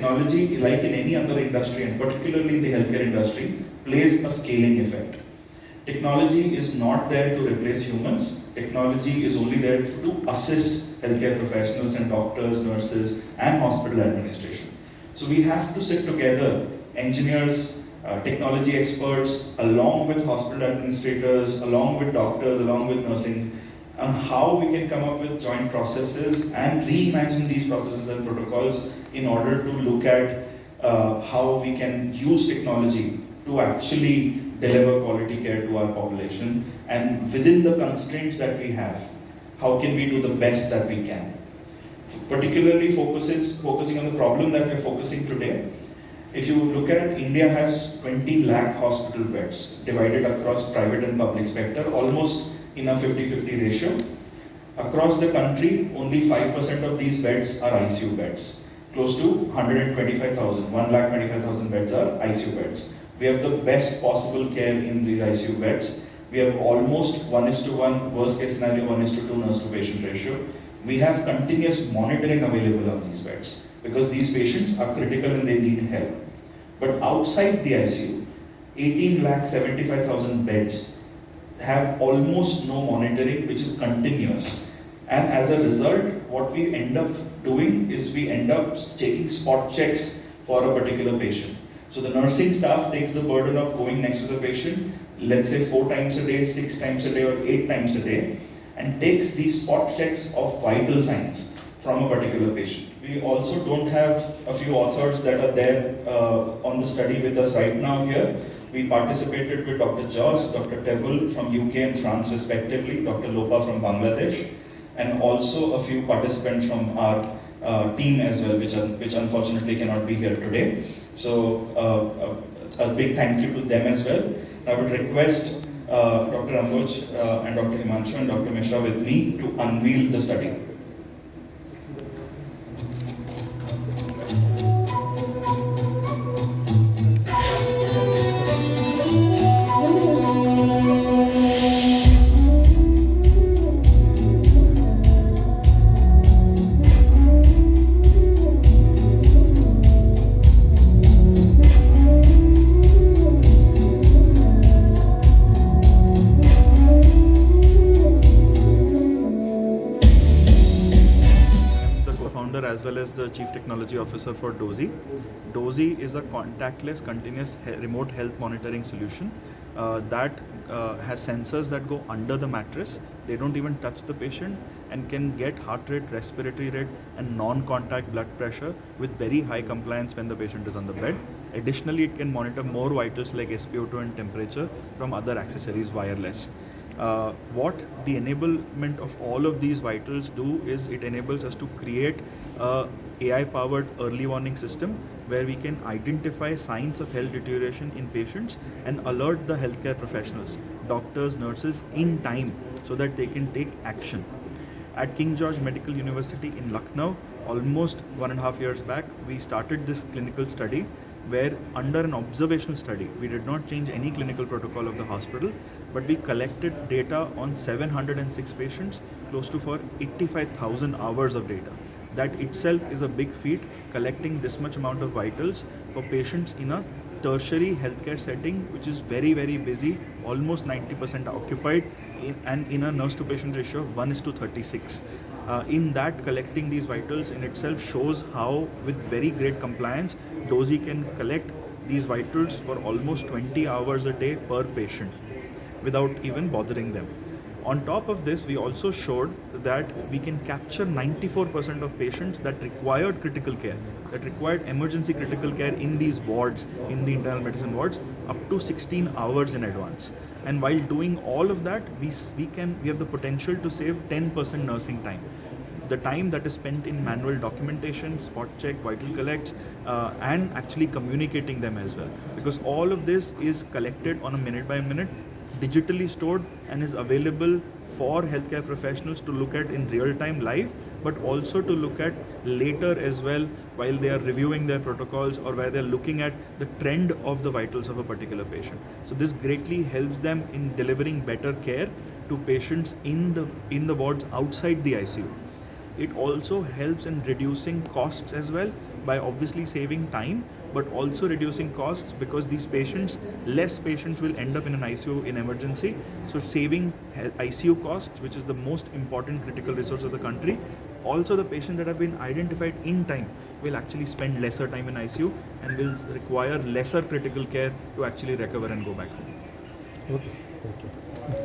technology, like in any other industry, and particularly in the healthcare industry, plays a scaling effect. Technology is not there to replace humans. Technology is only there to assist healthcare professionals and doctors, nurses, and hospital administration. So we have to sit together, engineers, technology experts, along with hospital administrators, along with doctors, along with nursing, on how we can come up with joint processes and reimagine these processes and protocols in order to look at how we can use technology to actually deliver quality care to our population, and within the constraints that we have, how can we do the best that we can. Particularly focusing on the problem that we're focusing today. If you look at it, India has 20 lakh hospital beds divided across private and public sector, almost in a 50-50 ratio. Across the country, only 5% of these beds are ICU beds. Close to 125,000, 1,25,000 beds are ICU beds. We have the best possible care in these ICU beds. We have almost 1:1, worst case scenario 1:2 nurse to patient ratio. We have continuous monitoring available on these beds because these patients are critical and they need help. But outside the ICU, 18,75,000 beds have almost no monitoring, which is continuous. And as a result, what we end up doing is we end up taking spot checks for a particular patient. So the nursing staff takes the burden of going next to the patient, let's say 4 times a day, 6 times a day, or 8 times a day, and takes these spot checks of vital signs from a particular patient. We also don't have a few authors that are there on the study with us right now here. We participated with Dr. Joss, Dr. Tebul from UK and France respectively, Dr. Lopa from Bangladesh, and also a few participants from our team as well, which unfortunately cannot be here today. So a big thank you to them as well. I would request Dr. Ambuj and Dr. Himanshu and Dr. Mishra with me to unveil the study. As well as the Chief Technology Officer for Dozee. Dozee is a contactless, continuous remote health monitoring solution that has sensors that go under the mattress. They don't even touch the patient and can get heart rate, respiratory rate, and non-contact blood pressure with very high compliance when the patient is on the bed. Additionally, it can monitor more vitals like SpO2 and temperature from other accessories wireless. What the enablement of all of these vitals do is it enables us to create a AI-powered early warning system where we can identify signs of health deterioration in patients and alert the healthcare professionals, doctors, nurses in time so that they can take action. At King George Medical University in Lucknow, almost 1.5 years back, we started this clinical study where under an observational study, we did not change any clinical protocol of the hospital, but we collected data on 706 patients, close to for 85,000 hours of data. That itself is a big feat, collecting this much amount of vitals for patients in a tertiary healthcare setting, which is very, very busy, almost 90% occupied, and in a nurse to patient ratio of 1:36. In that, collecting these vitals in itself shows how, with very great compliance, Dozee can collect these vitals for almost 20 hours a day per patient without even bothering them. On top of this, we also showed that we can capture 94% of patients that required critical care, that required emergency critical care in these wards, in the internal medicine wards, up to 16 hours in advance. And while doing all of that, we have the potential to save 10% nursing time. The time that is spent in manual documentation, spot check, vital collects, and actually communicating them as well. Because all of this is collected on a minute by minute, digitally stored, and is available for healthcare professionals to look at in real time live, but also to look at later as well while they are reviewing their protocols or where they're looking at the trend of the vitals of a particular patient. So this greatly helps them in delivering better care to patients in the wards outside the ICU. It also helps in reducing costs as well, by obviously saving time, but also reducing costs, because these patients, less patients will end up in an ICU in emergency. So saving ICU costs, which is the most important critical resource of the country. Also, the patients that have been identified in time will actually spend lesser time in ICU and will require lesser critical care to actually recover and go back home. Okay, sir. Thank you.